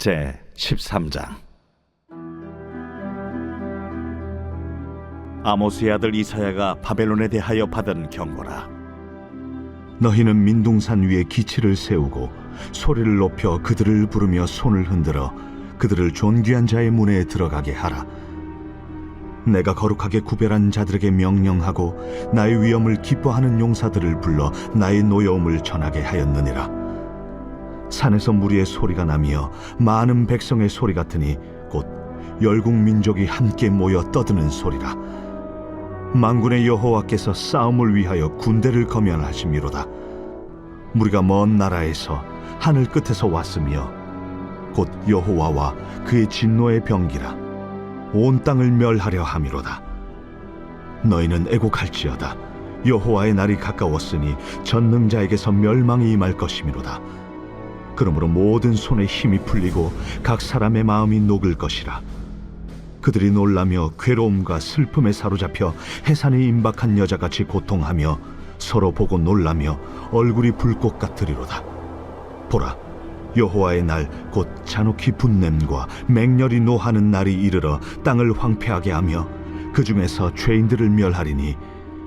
제 13장. 아모스의 아들 이사야가 바벨론에 대하여 받은 경고라. 너희는 민둥산 위에 기치를 세우고 소리를 높여 그들을 부르며 손을 흔들어 그들을 존귀한 자의 문에 들어가게 하라. 내가 거룩하게 구별한 자들에게 명령하고 나의 위엄을 기뻐하는 용사들을 불러 나의 노여움을 전하게 하였느니라. 산에서 무리의 소리가 나며 많은 백성의 소리 같으니 곧 열국 민족이 함께 모여 떠드는 소리라. 만군의 여호와께서 싸움을 위하여 군대를 거면하심이로다. 무리가 먼 나라에서 하늘 끝에서 왔으며 곧 여호와와 그의 진노의 병기라. 온 땅을 멸하려 함이로다. 너희는 애곡할지어다. 여호와의 날이 가까웠으니 전능자에게서 멸망이 임할 것이미로다. 그러므로 모든 손에 힘이 풀리고 각 사람의 마음이 녹을 것이라. 그들이 놀라며 괴로움과 슬픔에 사로잡혀 해산에 임박한 여자같이 고통하며 서로 보고 놀라며 얼굴이 불꽃 같으리로다. 보라, 여호와의 날 곧 잔혹히 분냄과 맹렬히 노하는 날이 이르러 땅을 황폐하게 하며 그 중에서 죄인들을 멸하리니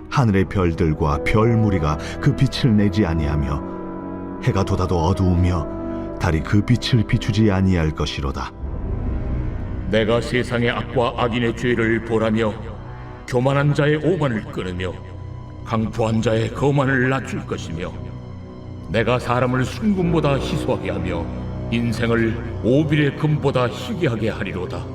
하늘의 별들과 별 무리가 그 빛을 내지 아니하며 해가 돋아도 어두우며 달이 그 빛을 비추지 아니할 것이로다. 내가 세상의 악과 악인의 죄를 보라며 교만한 자의 오만을 끊으며 강포한 자의 거만을 낮출 것이며 내가 사람을 순금보다 희소하게 하며 인생을 오빌의 금보다 희귀하게 하리로다.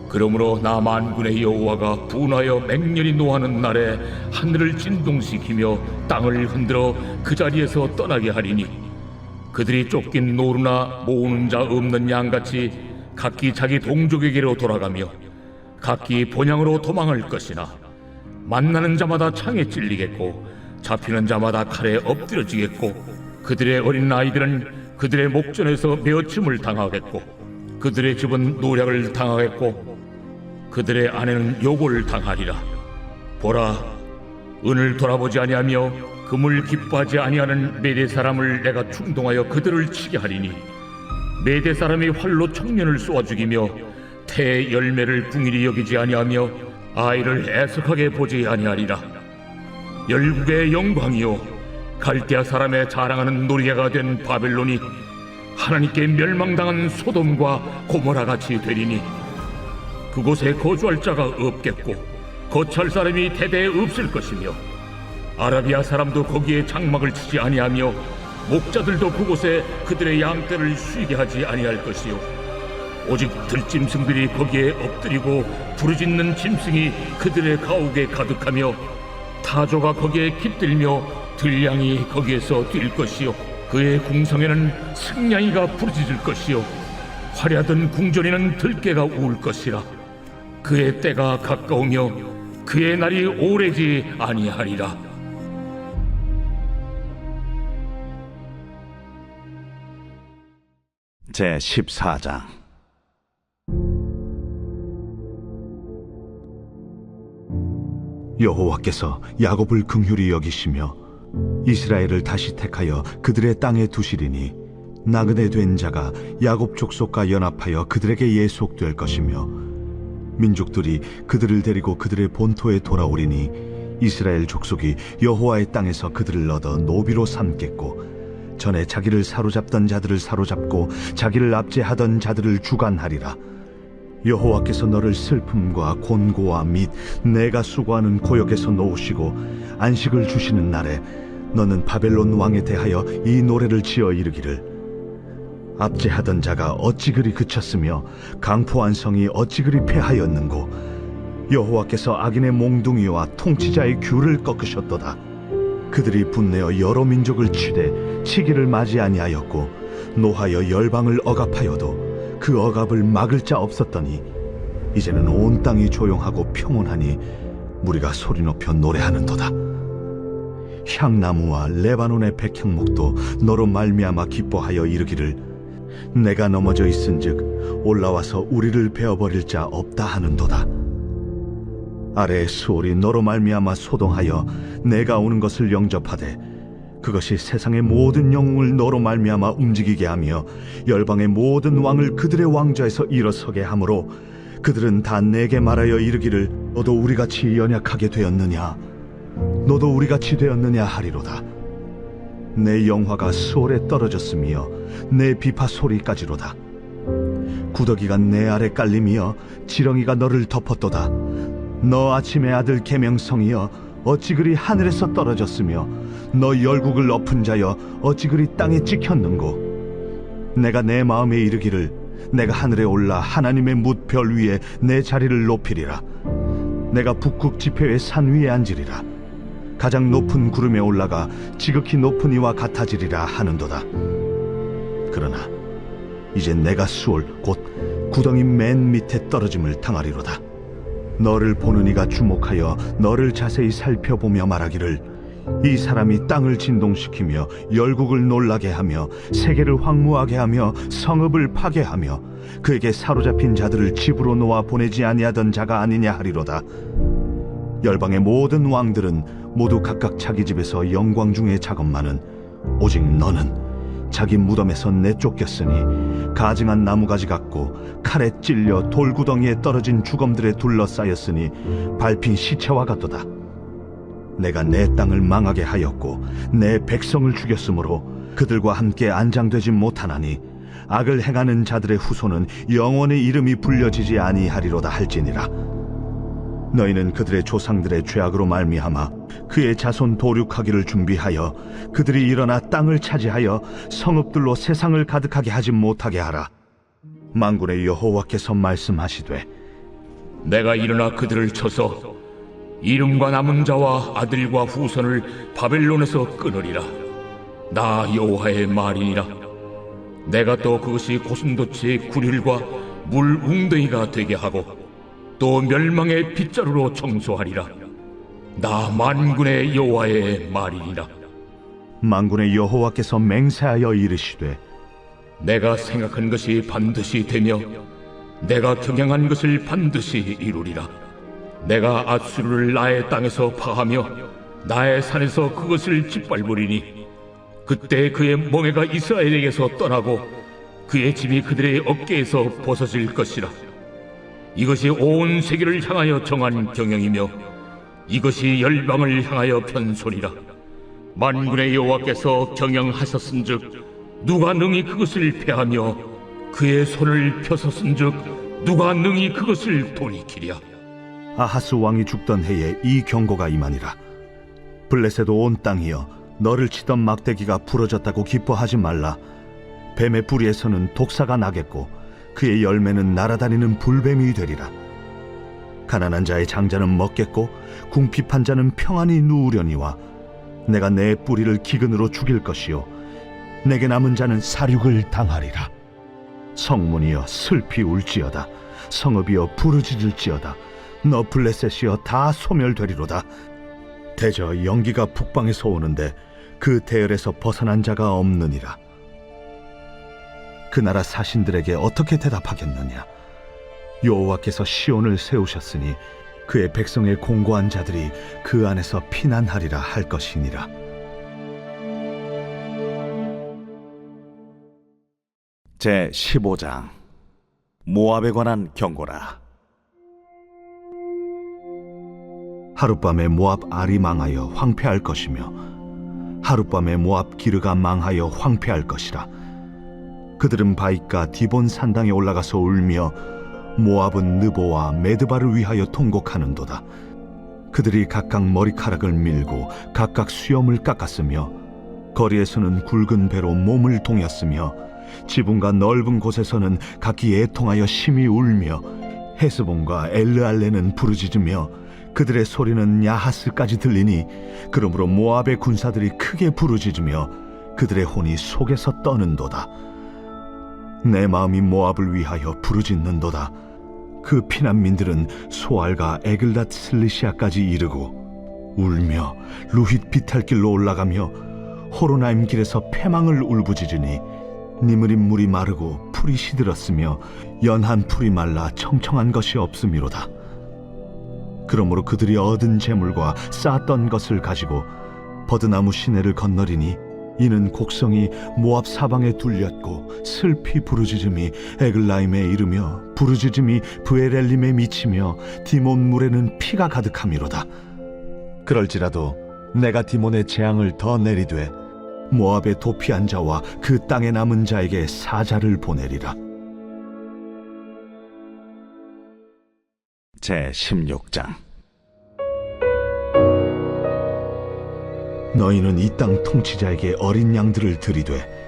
그러므로 나 만군의 여호와가 분하여 맹렬히 노하는 날에 하늘을 진동시키며 땅을 흔들어 그 자리에서 떠나게 하리니 그들이 쫓긴 노루나 모으는 자 없는 양같이 각기 자기 동족에게로 돌아가며 각기 본향으로 도망할 것이나 만나는 자마다 창에 찔리겠고 잡히는 자마다 칼에 엎드려지겠고 그들의 어린 아이들은 그들의 목전에서 메어침을 당하겠고 그들의 집은 노략을 당하겠고 그들의 아내는 욕을 당하리라. 보라, 은을 돌아보지 아니하며 금을 기뻐하지 아니하는 메대 사람을 내가 충동하여 그들을 치게 하리니 메대 사람이 활로 청년을 쏘아 죽이며 태의 열매를 궁일이 여기지 아니하며 아이를 애석하게 보지 아니하리라. 열국의 영광이요 갈대아 사람의 자랑하는 노리개가 된 바벨론이 하나님께 멸망당한 소돔과 고모라같이 되리니 그곳에 거주할 자가 없겠고 거처할 사람이 대대에 없을 것이며 아라비아 사람도 거기에 장막을 치지 아니하며 목자들도 그곳에 그들의 양떼를 쉬게 하지 아니할 것이요 오직 들짐승들이 거기에 엎드리고 부르짖는 짐승이 그들의 가옥에 가득하며 타조가 거기에 깃들며 들량이 거기에서 뛸 것이요 그의 궁성에는 승냥이가 부르짖을 것이요 화려하던 궁전에는 들깨가 울 것이라. 그의 때가 가까우며 그의 날이 오래지 아니하리라. 제 14장. 여호와께서 야곱을 긍휼히 여기시며 이스라엘을 다시 택하여 그들의 땅에 두시리니 나그네 된 자가 야곱 족속과 연합하여 그들에게 예속될 것이며 민족들이 그들을 데리고 그들의 본토에 돌아오리니 이스라엘 족속이 여호와의 땅에서 그들을 얻어 노비로 삼겠고 전에 자기를 사로잡던 자들을 사로잡고 자기를 압제하던 자들을 주관하리라. 여호와께서 너를 슬픔과 곤고와 및 내가 수고하는 고역에서 놓으시고 안식을 주시는 날에 너는 바벨론 왕에 대하여 이 노래를 지어 이르기를 압제하던 자가 어찌 그리 그쳤으며 강포한 성이 어찌 그리 패하였는고 여호와께서 악인의 몽둥이와 통치자의 귤을 꺾으셨도다. 그들이 분내어 여러 민족을 치되 치기를 맞이 아니하였고 노하여 열방을 억압하여도 그 억압을 막을 자 없었더니 이제는 온 땅이 조용하고 평온하니 무리가 소리 높여 노래하는도다. 향나무와 레바논의 백향목도 너로 말미암아 기뻐하여 이르기를 내가 넘어져 있은즉 올라와서 우리를 베어버릴 자 없다 하는도다. 아래의 수월이 너로 말미암아 소동하여 내가 오는 것을 영접하되 그것이 세상의 모든 영웅을 너로 말미암아 움직이게 하며 열방의 모든 왕을 그들의 왕좌에서 일어서게 하므로 그들은 다 내게 말하여 이르기를 너도 우리같이 연약하게 되었느냐 너도 우리같이 되었느냐 하리로다. 내 영화가 수월에 떨어졌으며 내 비파 소리까지로다. 구더기가 내 아래 깔림이여 지렁이가 너를 덮었도다. 너 아침의 아들 계명성이여 어찌 그리 하늘에서 떨어졌으며 너 열국을 엎은 자여 어찌 그리 땅에 찍혔는고. 내가 내 마음에 이르기를 내가 하늘에 올라 하나님의 뭇별 위에 내 자리를 높이리라. 내가 북극 지폐의 산 위에 앉으리라. 가장 높은 구름에 올라가 지극히 높은 이와 같아지리라 하는도다. 그러나 이제 내가 수월 곧 구덩이 맨 밑에 떨어짐을 당하리로다. 너를 보는 이가 주목하여 너를 자세히 살펴보며 말하기를 이 사람이 땅을 진동시키며 열국을 놀라게 하며 세계를 황무하게 하며 성읍을 파괴하며 그에게 사로잡힌 자들을 집으로 놓아 보내지 아니하던 자가 아니냐 하리로다. 열방의 모든 왕들은 모두 각각 자기 집에서 영광 중에 작업만은 오직 너는 자기 무덤에서 내쫓겼으니 가증한 나무가지 같고 칼에 찔려 돌구덩이에 떨어진 주검들에 둘러싸였으니 밟힌 시체와 같도다. 내가 내 땅을 망하게 하였고 내 백성을 죽였으므로 그들과 함께 안장되지 못하나니 악을 행하는 자들의 후손은 영원히 이름이 불려지지 아니하리로다 할지니라. 너희는 그들의 조상들의 죄악으로 말미암아 그의 자손 도륙하기를 준비하여 그들이 일어나 땅을 차지하여 성읍들로 세상을 가득하게 하지 못하게 하라. 만군의 여호와께서 말씀하시되 내가 일어나 그들을 쳐서 이름과 남은 자와 아들과 후손을 바벨론에서 끊으리라. 나 여호와의 말이니라. 내가 또 그것이 고슴도치의 구릴과 물 웅덩이가 되게 하고 또 멸망의 빗자루로 청소하리라. 나 만군의 여호와의 말이니라. 만군의 여호와께서 맹세하여 이르시되 내가 생각한 것이 반드시 되며 내가 경영한 것을 반드시 이루리라. 내가 앗수르를 나의 땅에서 파하며 나의 산에서 그것을 짓밟으리니 그때 그의 멍에가 이스라엘에게서 떠나고 그의 짐이 그들의 어깨에서 벗어질 것이라. 이것이 온 세계를 향하여 정한 경영이며 이것이 열방을 향하여 편손이라. 만군의 여호와께서 경영하셨은즉 누가 능히 그것을 패하며 그의 손을 펴섰은즉 누가 능히 그것을 돌이키랴. 아하스 왕이 죽던 해에 이 경고가 임하니라. 블레셋 온 땅이여 너를 치던 막대기가 부러졌다고 기뻐하지 말라. 뱀의 뿌리에서는 독사가 나겠고 그의 열매는 날아다니는 불뱀이 되리라. 가난한 자의 장자는 먹겠고 궁핍한 자는 평안히 누우려니와 내가 내 뿌리를 기근으로 죽일 것이요 내게 남은 자는 사륙을 당하리라. 성문이여 슬피 울지어다. 성읍이여 부르짖을지어다. 너 블레셋이여 다 소멸되리로다. 대저 연기가 북방에서 오는데 그 대열에서 벗어난 자가 없느니라. 그 나라 사신들에게 어떻게 대답하겠느냐. 여호와께서 시온을 세우셨으니 그의 백성의 공고한 자들이 그 안에서 피난하리라 할 것이니라. 제 15장 모압에 관한 경고라. 하룻밤에 모압 알이 망하여 황폐할 것이며 하룻밤에 모압 기르가 망하여 황폐할 것이라. 그들은 바윗과 디본 산당에 올라가서 울며 모압은 느보와 메드바를 위하여 통곡하는도다. 그들이 각각 머리카락을 밀고 각각 수염을 깎았으며 거리에서는 굵은 배로 몸을 동였으며 지붕과 넓은 곳에서는 각기 애통하여 심히 울며 헤스본과 엘르알레는 부르짖으며 그들의 소리는 야하스까지 들리니 그러므로 모압의 군사들이 크게 부르짖으며 그들의 혼이 속에서 떠는도다. 내 마음이 모압을 위하여 부르짖는도다. 그 피난민들은 소알과 에글닷 슬리시아까지 이르고 울며 루힛 비탈길로 올라가며 호로나임 길에서 패망을 울부짖으니 니므린 물이 마르고 풀이 시들었으며 연한 풀이 말라 청청한 것이 없음이로다. 그러므로 그들이 얻은 재물과 쌓았던 것을 가지고 버드나무 시내를 건너리니 이는 곡성이 모압 사방에 둘렸고 슬피 부르짖음이 에글라임에 이르며 부르짖음이 브에렐림에 미치며 디몬 물에는 피가 가득함이로다. 그럴지라도 내가 디몬의 재앙을 더 내리되 모압의 도피한 자와 그 땅에 남은 자에게 사자를 보내리라. 제 16장. 너희는 이 땅 통치자에게 어린 양들을 들이되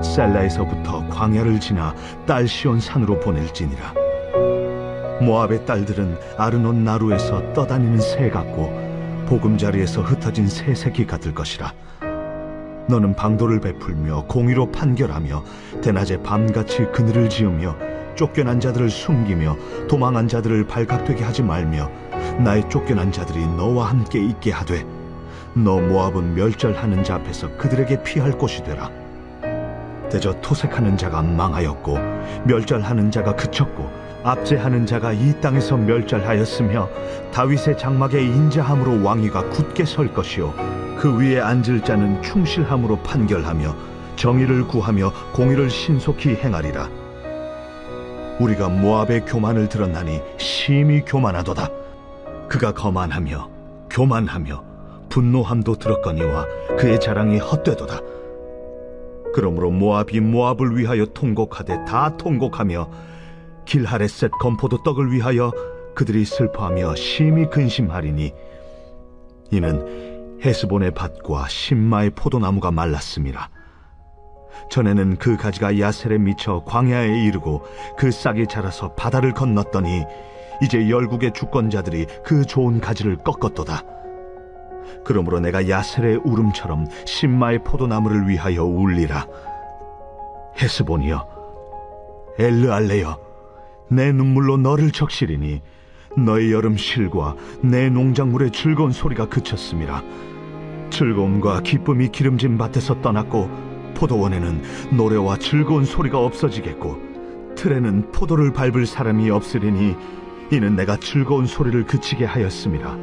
셀라에서부터 광야를 지나 딸시온 산으로 보낼지니라. 모압의 딸들은 아르논 나루에서 떠다니는 새 같고 보금자리에서 흩어진 새 새끼 같을 것이라. 너는 방도를 베풀며 공의로 판결하며 대낮에 밤같이 그늘을 지으며 쫓겨난 자들을 숨기며 도망한 자들을 발각되게 하지 말며 나의 쫓겨난 자들이 너와 함께 있게 하되 너 모압은 멸절하는 자 앞에서 그들에게 피할 곳이 되라. 대저 토색하는 자가 망하였고 멸절하는 자가 그쳤고 압제하는 자가 이 땅에서 멸절하였으며 다윗의 장막에 인자함으로 왕위가 굳게 설 것이요 그 위에 앉을 자는 충실함으로 판결하며 정의를 구하며 공의를 신속히 행하리라. 우리가 모압의 교만을 들었나니 심히 교만하도다. 그가 거만하며 교만하며 분노함도 들었거니와 그의 자랑이 헛되도다. 그러므로 모압이 모압을 위하여 통곡하되 다 통곡하며 길하레셋 건포도 떡을 위하여 그들이 슬퍼하며 심히 근심하리니 이는 헤스본의 밭과 신마의 포도나무가 말랐음이라. 전에는 그 가지가 야셀에 미쳐 광야에 이르고 그 싹이 자라서 바다를 건넜더니 이제 열국의 주권자들이 그 좋은 가지를 꺾었도다. 그러므로 내가 야셀의 울음처럼 신마의 포도나무를 위하여 울리라. 헤스본이여, 엘르알레여, 내 눈물로 너를 적시리니 너의 여름 실과 내 농작물의 즐거운 소리가 그쳤음이라. 즐거움과 기쁨이 기름진 밭에서 떠났고 포도원에는 노래와 즐거운 소리가 없어지겠고 틀에는 포도를 밟을 사람이 없으리니 이는 내가 즐거운 소리를 그치게 하였음이라.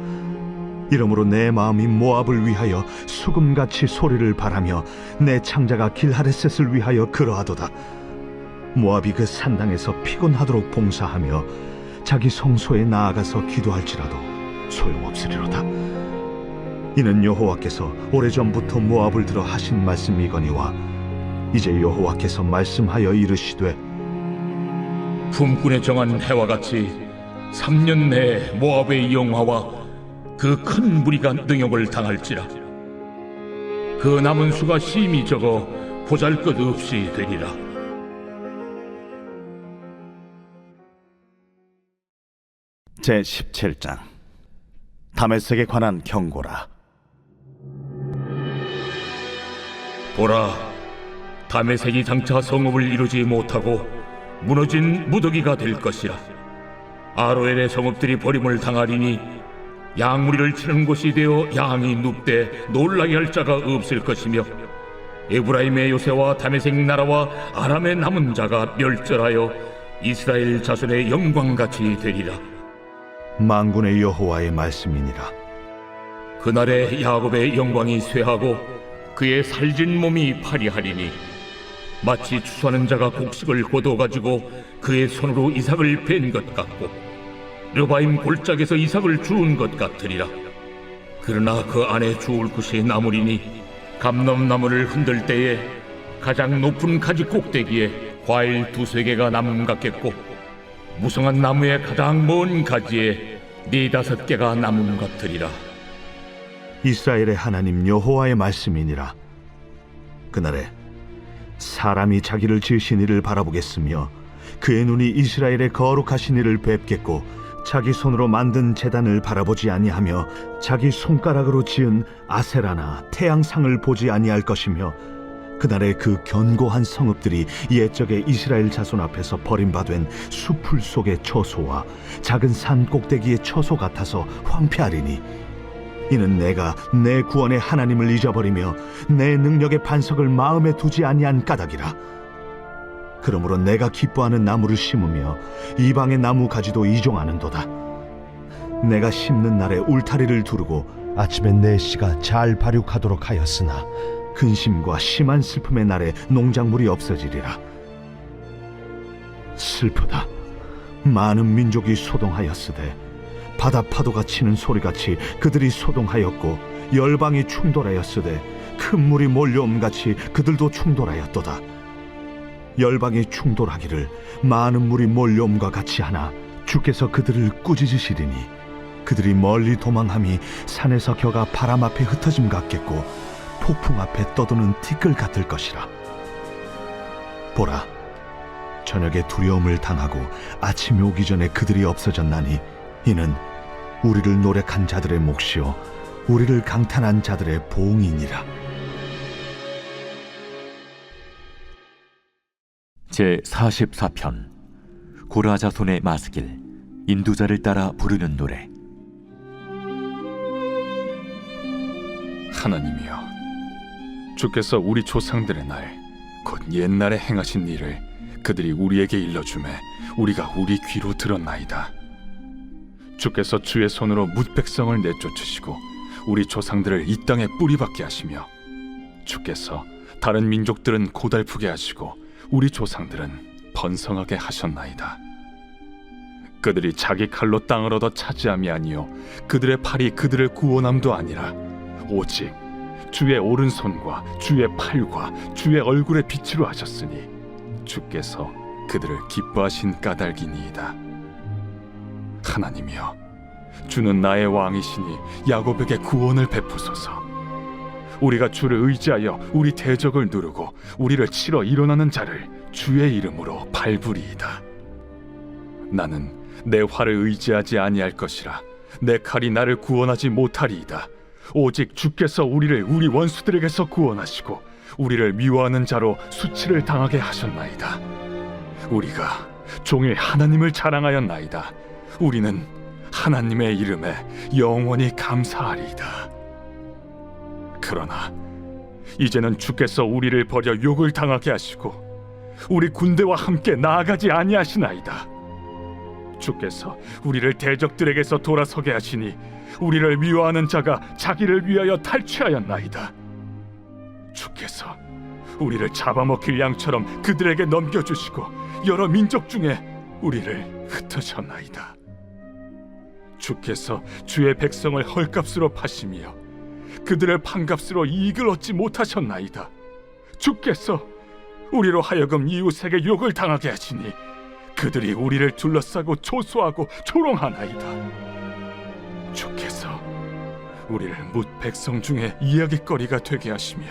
이러므로 내 마음이 모압을 위하여 수금같이 소리를 바라며 내 창자가 길하레셋을 위하여 그러하도다. 모압이 그 산당에서 피곤하도록 봉사하며 자기 성소에 나아가서 기도할지라도 소용없으리로다. 이는 여호와께서 오래전부터 모압을 들어 하신 말씀이거니와 이제 여호와께서 말씀하여 이르시되 품꾼에 정한 해와 같이 3년 내에 모압의 영화와 그 큰 무리가 능욕을 당할지라. 그 남은 수가 심히 적어 보잘것없이 되리라. 제 17장. 다메섹에 관한 경고라. 보라, 다메섹이 장차 성읍을 이루지 못하고 무너진 무더기가 될 것이라. 아로엘의 성읍들이 버림을 당하리니 양무리를 치는 곳이 되어 양이 눕되 놀라게 할 자가 없을 것이며 에브라임의 요새와 다메섹 나라와 아람의 남은 자가 멸절하여 이스라엘 자손의 영광같이 되리라. 만군의 여호와의 말씀이니라. 그날에 야곱의 영광이 쇠하고 그의 살진 몸이 파리하리니 마치 추수하는 자가 곡식을 거둬가지고 그의 손으로 이삭을 벤 것 같고 르바임 골짜기에서 이삭을 주운 것 같으리라. 그러나 그 안에 주울 것이 나무리니 감람나무를 흔들 때에 가장 높은 가지 꼭대기에 과일 2-3개가 남음 같겠고 무성한 나무의 가장 먼 가지에 4-5개가 남음 같으리라. 이스라엘의 하나님 여호와의 말씀이니라. 그날에 사람이 자기를 지으신 이를 바라보겠으며 그의 눈이 이스라엘의 거룩하신 이를 뵙겠고 자기 손으로 만든 제단을 바라보지 아니하며 자기 손가락으로 지은 아세라나 태양상을 보지 아니할 것이며 그날에 그 견고한 성읍들이 옛적의 이스라엘 자손 앞에서 버림받은 수풀 속의 처소와 작은 산 꼭대기의 처소 같아서 황폐하리니 이는 내가 내 구원의 하나님을 잊어버리며 내 능력의 반석을 마음에 두지 아니한 까닭이라. 그러므로 내가 기뻐하는 나무를 심으며 이방의 나무 가지도 이종하는도다. 내가 심는 날에 울타리를 두르고 아침에 내 씨가 잘 발육하도록 하였으나 근심과 심한 슬픔의 날에 농작물이 없어지리라. 슬프다. 많은 민족이 소동하였으되 바다 파도가 치는 소리같이 그들이 소동하였고 열방이 충돌하였으되 큰 물이 몰려옴같이 그들도 충돌하였도다. 열방이 충돌하기를 많은 물이 몰려옴과 같이 하나 주께서 그들을 꾸짖으시리니 그들이 멀리 도망함이 산에서 겨가 바람 앞에 흩어짐 같겠고 폭풍 앞에 떠도는 티끌 같을 것이라. 보라, 저녁에 두려움을 당하고 아침이 오기 전에 그들이 없어졌나니 이는 우리를 노력한 자들의 몫이요 우리를 강탄한 자들의 보응이니라. 제 44편 고라자손의 마스길 인도자를 따라 부르는 노래. 하나님이여, 주께서 우리 조상들의 날 곧 옛날에 행하신 일을 그들이 우리에게 일러주매 우리가 우리 귀로 들었나이다. 주께서 주의 손으로 뭇 백성을 내쫓으시고 우리 조상들을 이 땅에 뿌리박게 하시며 주께서 다른 민족들은 고달프게 하시고 우리 조상들은 번성하게 하셨나이다. 그들이 자기 칼로 땅을 얻어 차지함이 아니요 그들의 팔이 그들을 구원함도 아니라 오직 주의 오른손과 주의 팔과 주의 얼굴의 빛으로 하셨으니 주께서 그들을 기뻐하신 까닭이니이다. 하나님이여, 주는 나의 왕이시니 야곱에게 구원을 베푸소서. 우리가 주를 의지하여 우리 대적을 누르고 우리를 치러 일어나는 자를 주의 이름으로 밟으리이다. 나는 내 활을 의지하지 아니할 것이라. 내 칼이 나를 구원하지 못하리이다. 오직 주께서 우리를 우리 원수들에게서 구원하시고 우리를 미워하는 자로 수치를 당하게 하셨나이다. 우리가 종일 하나님을 자랑하였나이다. 우리는 하나님의 이름에 영원히 감사하리이다. 그러나 이제는 주께서 우리를 버려 욕을 당하게 하시고 우리 군대와 함께 나아가지 아니하시나이다. 주께서 우리를 대적들에게서 돌아서게 하시니 우리를 미워하는 자가 자기를 위하여 탈취하였나이다. 주께서 우리를 잡아먹힐 양처럼 그들에게 넘겨주시고 여러 민족 중에 우리를 흩으셨나이다. 주께서 주의 백성을 헐값으로 파시며 그들을 판값으로 이익을 얻지 못하셨나이다. 주께서 우리로 하여금 이웃에게 욕을 당하게 하시니 그들이 우리를 둘러싸고 조소하고 조롱하나이다. 주께서 우리를 뭇 백성 중에 이야깃거리가 되게 하시며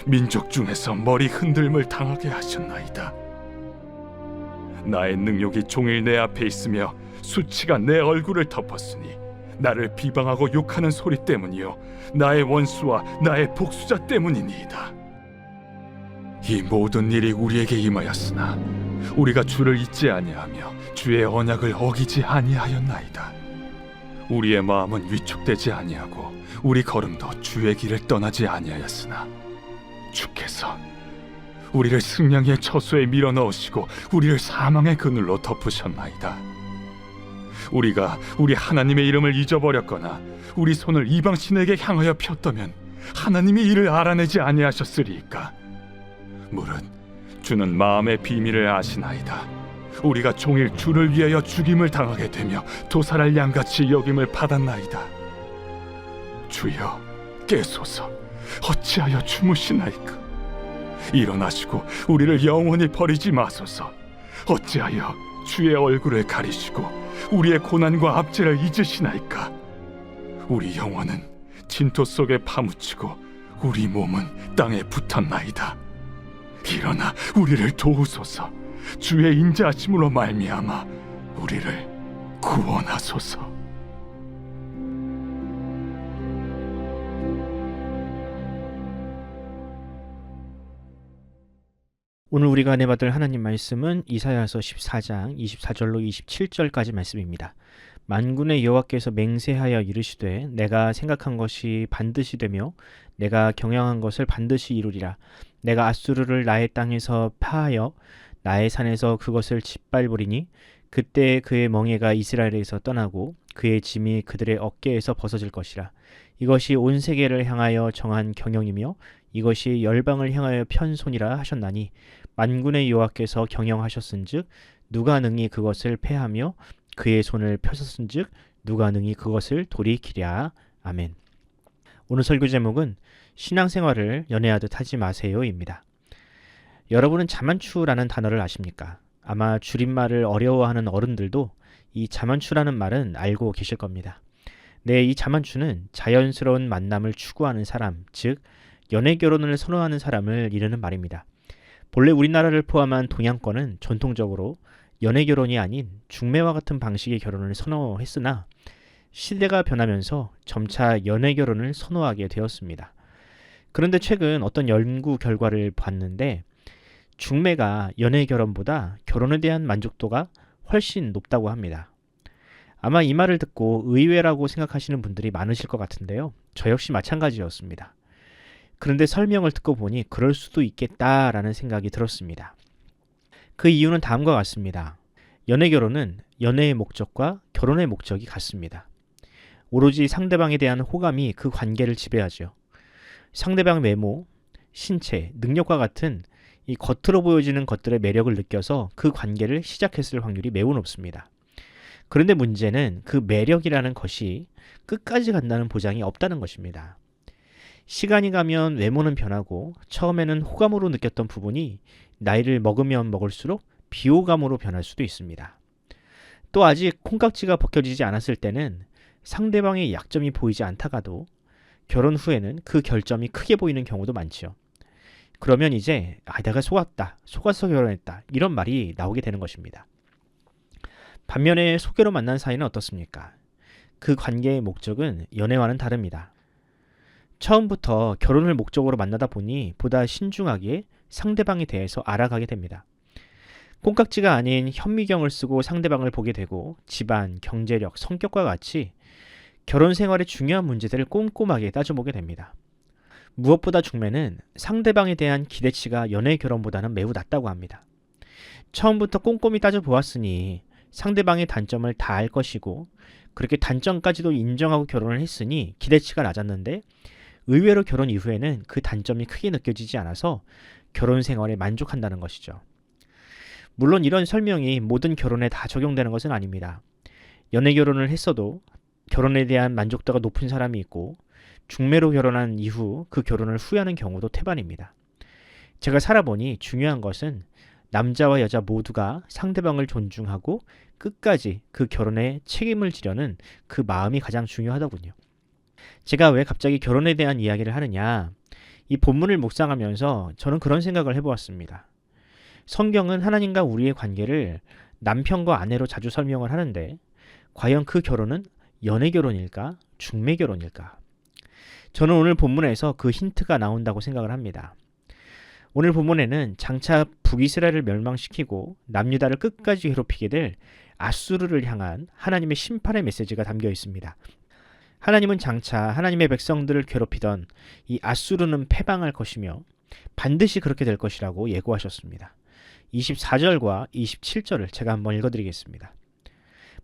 민족 중에서 머리 흔들림을 당하게 하셨나이다. 나의 능욕이 종일 내 앞에 있으며 수치가 내 얼굴을 덮었으니 나를 비방하고 욕하는 소리 때문이요 나의 원수와 나의 복수자 때문이니이다. 이 모든 일이 우리에게 임하였으나 우리가 주를 잊지 아니하며 주의 언약을 어기지 아니하였나이다. 우리의 마음은 위축되지 아니하고 우리 걸음도 주의 길을 떠나지 아니하였으나 주께서 우리를 승냥이의 처소에 밀어넣으시고 우리를 사망의 그늘로 덮으셨나이다. 우리가 우리 하나님의 이름을 잊어버렸거나 우리 손을 이방 신에게 향하여 폈다면 하나님이 이를 알아내지 아니하셨으리이까. 무릇 주는 마음의 비밀을 아시나이다. 우리가 종일 주를 위하여 죽임을 당하게 되며 도살할 양같이 여김을 받았나이다. 주여 깨소서. 어찌하여 주무시나이까. 일어나시고 우리를 영원히 버리지 마소서. 어찌하여 주의 얼굴을 가리시고 우리의 고난과 압제를 잊으시나이까. 우리 영혼은 진토 속에 파묻히고 우리 몸은 땅에 붙었나이다. 일어나 우리를 도우소서. 주의 인자하심으로 말미암아 우리를 구원하소서. 오늘 우리가 은혜받을 하나님 말씀은 이사야서 14장 24절로 27절까지 말씀입니다. 만군의 여호와께서 맹세하여 이르시되 내가 생각한 것이 반드시 되며 내가 경영한 것을 반드시 이루리라. 내가 아수르를 나의 땅에서 파하여 나의 산에서 그것을 짓밟으리니 그때 그의 멍에가 이스라엘에서 떠나고 그의 짐이 그들의 어깨에서 벗어질 것이라. 이것이 온 세계를 향하여 정한 경영이며 이것이 열방을 향하여 편 손이라 하셨나니 만군의 여호와께서 경영하셨은즉 누가 능히 그것을 패하며 그의 손을 펴셨은즉 누가 능히 그것을 돌이키랴. 아멘. 오늘 설교 제목은 신앙생활을 연애하듯 하지 마세요입니다. 여러분은 자만추라는 단어를 아십니까? 아마 줄임말을 어려워하는 어른들도 이 자만추라는 말은 알고 계실 겁니다. 네, 이 자만추는 자연스러운 만남을 추구하는 사람, 즉 연애 결혼을 선호하는 사람을 이르는 말입니다. 본래 우리나라를 포함한 동양권은 전통적으로 연애 결혼이 아닌 중매와 같은 방식의 결혼을 선호했으나 시대가 변하면서 점차 연애 결혼을 선호하게 되었습니다. 그런데 최근 어떤 연구 결과를 봤는데 중매가 연애 결혼보다 결혼에 대한 만족도가 훨씬 높다고 합니다. 아마 이 말을 듣고 의외라고 생각하시는 분들이 많으실 것 같은데요. 저 역시 마찬가지였습니다. 그런데 설명을 듣고 보니 그럴 수도 있겠다라는 생각이 들었습니다. 그 이유는 다음과 같습니다. 연애 결혼은 연애의 목적과 결혼의 목적이 같습니다. 오로지 상대방에 대한 호감이 그 관계를 지배하죠. 상대방 외모, 신체, 능력과 같은 이 겉으로 보여지는 것들의 매력을 느껴서 그 관계를 시작했을 확률이 매우 높습니다. 그런데 문제는 그 매력이라는 것이 끝까지 간다는 보장이 없다는 것입니다. 시간이 가면 외모는 변하고 처음에는 호감으로 느꼈던 부분이 나이를 먹으면 먹을수록 비호감으로 변할 수도 있습니다. 또 아직 콩깍지가 벗겨지지 않았을 때는 상대방의 약점이 보이지 않다가도 결혼 후에는 그 결점이 크게 보이는 경우도 많죠. 그러면 이제 내가 속았다, 속아서 결혼했다 이런 말이 나오게 되는 것입니다. 반면에 소개로 만난 사이는 어떻습니까? 그 관계의 목적은 연애와는 다릅니다. 처음부터 결혼을 목적으로 만나다 보니 보다 신중하게 상대방에 대해서 알아가게 됩니다. 콩깍지가 아닌 현미경을 쓰고 상대방을 보게 되고 집안, 경제력, 성격과 같이 결혼 생활의 중요한 문제들을 꼼꼼하게 따져보게 됩니다. 무엇보다 중매는 상대방에 대한 기대치가 연애 결혼보다는 매우 낮다고 합니다. 처음부터 꼼꼼히 따져보았으니 상대방의 단점을 다 알 것이고 그렇게 단점까지도 인정하고 결혼을 했으니 기대치가 낮았는데 의외로 결혼 이후에는 그 단점이 크게 느껴지지 않아서 결혼 생활에 만족한다는 것이죠. 물론 이런 설명이 모든 결혼에 다 적용되는 것은 아닙니다. 연애 결혼을 했어도 결혼에 대한 만족도가 높은 사람이 있고 중매로 결혼한 이후 그 결혼을 후회하는 경우도 태반입니다. 제가 살아보니 중요한 것은 남자와 여자 모두가 상대방을 존중하고 끝까지 그 결혼에 책임을 지려는 그 마음이 가장 중요하더군요. 제가 왜 갑자기 결혼에 대한 이야기를 하느냐? 이 본문을 묵상하면서 저는 그런 생각을 해보았습니다. 성경은 하나님과 우리의 관계를 남편과 아내로 자주 설명을 하는데 과연 그 결혼은 연애 결혼일까? 중매 결혼일까? 저는 오늘 본문에서 그 힌트가 나온다고 생각을 합니다. 오늘 본문에는 장차 북이스라엘을 멸망시키고 남유다를 끝까지 괴롭히게 될 아수르를 향한 하나님의 심판의 메시지가 담겨 있습니다. 하나님은 장차 하나님의 백성들을 괴롭히던 이 아수르는 패방할 것이며 반드시 그렇게 될 것이라고 예고하셨습니다. 24절과 27절을 제가 한번 읽어드리겠습니다.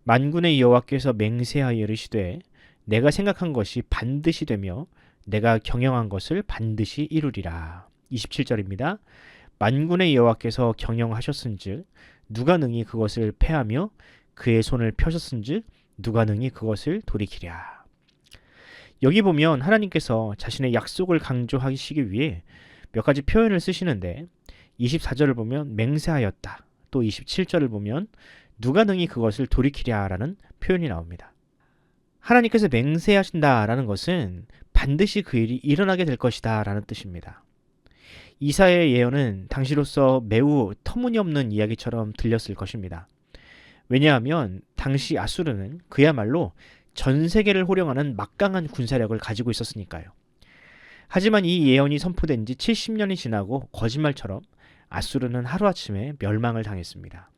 만군의 여호와께서 맹세하여 이르시되 내가 생각한 것이 반드시 되며 내가 경영한 것을 반드시 이루리라. 27절입니다. 만군의 여호와께서 경영하셨은즉 누가 능히 그것을 패하며 그의 손을 펴셨은즉 누가 능히 그것을 돌이키랴. 여기 보면 하나님께서 자신의 약속을 강조하시기 위해 몇 가지 표현을 쓰시는데 24절을 보면 맹세하였다. 또 27절을 보면 누가 능히 그것을 돌이키랴라는 표현이 나옵니다. 하나님께서 맹세하신다라는 것은 반드시 그 일이 일어나게 될 것이다 라는 뜻입니다. 이사야의 예언은 당시로서 매우 터무니없는 이야기처럼 들렸을 것입니다. 왜냐하면 당시 아수르는 그야말로 전 세계를 호령하는 막강한 군사력을 가지고 있었으니까요. 하지만 이 예언이 선포된 지 70년이 지나고 거짓말처럼 아수르는 하루아침에 멸망을 당했습니다.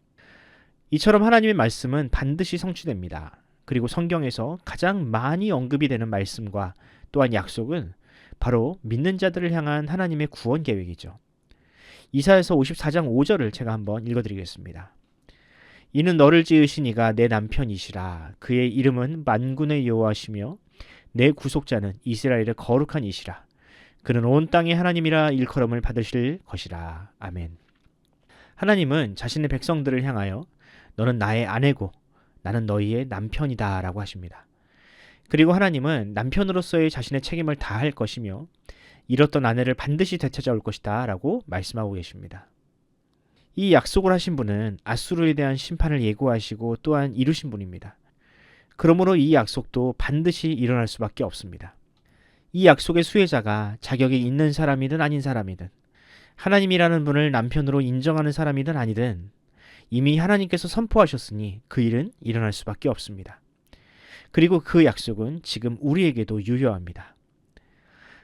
이처럼 하나님의 말씀은 반드시 성취됩니다. 그리고 성경에서 가장 많이 언급이 되는 말씀과 또한 약속은 바로 믿는 자들을 향한 하나님의 구원 계획이죠. 이사야서 54장 5절을 제가 한번 읽어드리겠습니다. 이는 너를 지으신 이가 내 남편이시라. 그의 이름은 만군의 여호와시며 내 구속자는 이스라엘의 거룩한 이시라. 그는 온 땅의 하나님이라 일컬음을 받으실 것이라. 아멘. 하나님은 자신의 백성들을 향하여 너는 나의 아내고 나는 너희의 남편이다 라고 하십니다. 그리고 하나님은 남편으로서의 자신의 책임을 다할 것이며 잃었던 아내를 반드시 되찾아올 것이다 라고 말씀하고 계십니다. 이 약속을 하신 분은 앗수르에 대한 심판을 예고하시고 또한 이루신 분입니다. 그러므로 이 약속도 반드시 일어날 수밖에 없습니다. 이 약속의 수혜자가 자격이 있는 사람이든 아닌 사람이든 하나님이라는 분을 남편으로 인정하는 사람이든 아니든 이미 하나님께서 선포하셨으니 그 일은 일어날 수밖에 없습니다. 그리고 그 약속은 지금 우리에게도 유효합니다.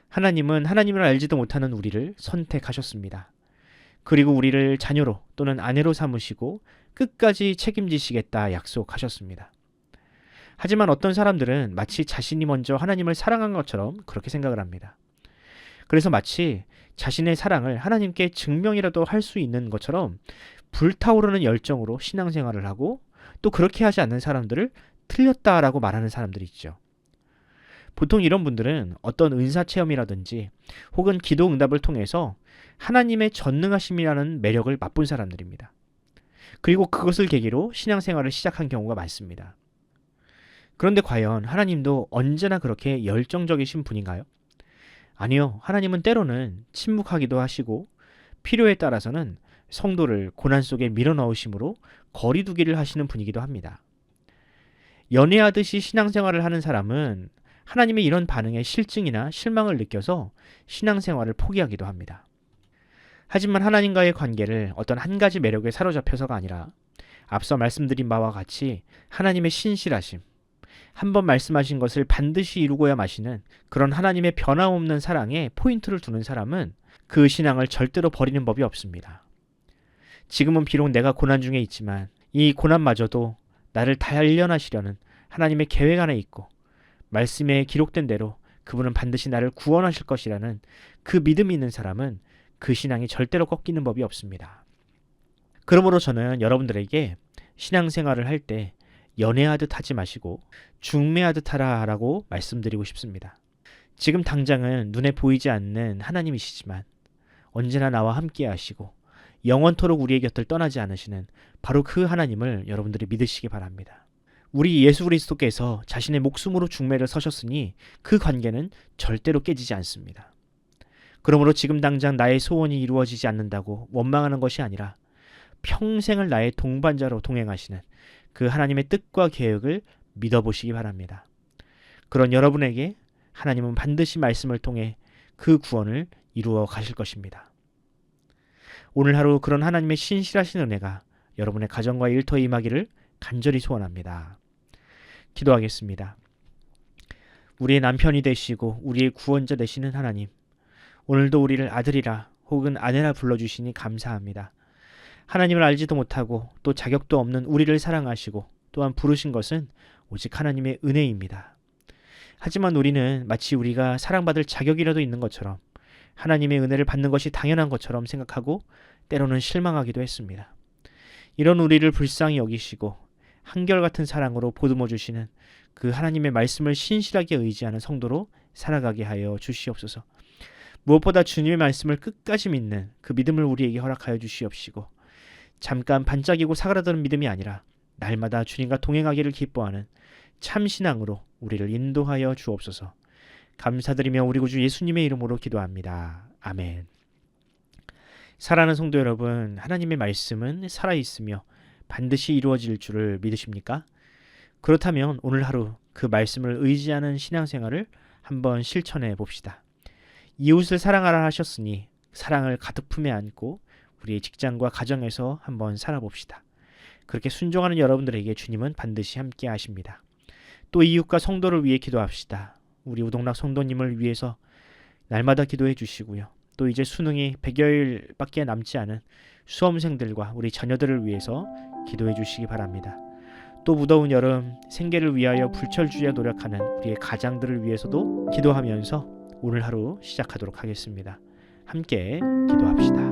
하나님은 하나님을 알지도 못하는 우리를 선택하셨습니다. 그리고 우리를 자녀로 또는 아내로 삼으시고 끝까지 책임지시겠다 약속하셨습니다. 하지만 어떤 사람들은 마치 자신이 먼저 하나님을 사랑한 것처럼 그렇게 생각을 합니다. 그래서 마치 자신의 사랑을 하나님께 증명이라도 할 수 있는 것처럼 불타오르는 열정으로 신앙생활을 하고 또 그렇게 하지 않는 사람들을 틀렸다라고 말하는 사람들이 있죠. 보통 이런 분들은 어떤 은사체험이라든지 혹은 기도 응답을 통해서 하나님의 전능하심이라는 매력을 맛본 사람들입니다. 그리고 그것을 계기로 신앙생활을 시작한 경우가 많습니다. 그런데 과연 하나님도 언제나 그렇게 열정적이신 분인가요? 아니요. 하나님은 때로는 침묵하기도 하시고 필요에 따라서는 성도를 고난 속에 밀어넣으심으로 거리 두기를 하시는 분이기도 합니다. 연애하듯이 신앙생활을 하는 사람은 하나님의 이런 반응에 실증이나 실망을 느껴서 신앙생활을 포기하기도 합니다. 하지만 하나님과의 관계를 어떤 한 가지 매력에 사로잡혀서가 아니라 앞서 말씀드린 바와 같이 하나님의 신실하심, 한번 말씀하신 것을 반드시 이루고야 마시는 그런 하나님의 변함없는 사랑에 포인트를 두는 사람은 그 신앙을 절대로 버리는 법이 없습니다. 지금은 비록 내가 고난 중에 있지만 이 고난마저도 나를 단련하시려는 하나님의 계획 안에 있고 말씀에 기록된 대로 그분은 반드시 나를 구원하실 것이라는 그 믿음이 있는 사람은 그 신앙이 절대로 꺾이는 법이 없습니다. 그러므로 저는 여러분들에게 신앙생활을 할 때 연애하듯 하지 마시고 중매하듯 하라라고 말씀드리고 싶습니다. 지금 당장은 눈에 보이지 않는 하나님이시지만 언제나 나와 함께 하시고 영원토록 우리의 곁을 떠나지 않으시는 바로 그 하나님을 여러분들이 믿으시기 바랍니다. 우리 예수 그리스도께서 자신의 목숨으로 중매를 서셨으니 그 관계는 절대로 깨지지 않습니다. 그러므로 지금 당장 나의 소원이 이루어지지 않는다고 원망하는 것이 아니라 평생을 나의 동반자로 동행하시는 그 하나님의 뜻과 계획을 믿어보시기 바랍니다. 그런 여러분에게 하나님은 반드시 말씀을 통해 그 구원을 이루어 가실 것입니다. 오늘 하루 그런 하나님의 신실하신 은혜가 여러분의 가정과 일터에 임하기를 간절히 소원합니다. 기도하겠습니다. 우리의 남편이 되시고 우리의 구원자 되시는 하나님, 오늘도 우리를 아들이라 혹은 아내라 불러주시니 감사합니다. 하나님을 알지도 못하고 또 자격도 없는 우리를 사랑하시고 또한 부르신 것은 오직 하나님의 은혜입니다. 하지만 우리는 마치 우리가 사랑받을 자격이라도 있는 것처럼 하나님의 은혜를 받는 것이 당연한 것처럼 생각하고 때로는 실망하기도 했습니다. 이런 우리를 불쌍히 여기시고 한결같은 사랑으로 보듬어 주시는 그 하나님의 말씀을 신실하게 의지하는 성도로 살아가게 하여 주시옵소서. 무엇보다 주님의 말씀을 끝까지 믿는 그 믿음을 우리에게 허락하여 주시옵시고 잠깐 반짝이고 사그라드는 믿음이 아니라 날마다 주님과 동행하기를 기뻐하는 참신앙으로 우리를 인도하여 주옵소서. 감사드리며 우리 구주 예수님의 이름으로 기도합니다. 아멘. 사랑하는 성도 여러분, 하나님의 말씀은 살아있으며 반드시 이루어질 줄을 믿으십니까? 그렇다면 오늘 하루 그 말씀을 의지하는 신앙생활을 한번 실천해 봅시다. 이웃을 사랑하라 하셨으니 사랑을 가득 품에 안고 우리의 직장과 가정에서 한번 살아봅시다. 그렇게 순종하는 여러분들에게 주님은 반드시 함께 하십니다. 또 이웃과 성도를 위해 기도합시다. 우리 우동락 성도님을 위해서 날마다 기도해 주시고요. 또 이제 수능이 100여일밖에 남지 않은 수험생들과 우리 자녀들을 위해서 기도해 주시기 바랍니다. 또 무더운 여름 생계를 위하여 불철주야 노력하는 우리의 가장들을 위해서도 기도하면서 오늘 하루 시작하도록 하겠습니다. 함께 기도합시다.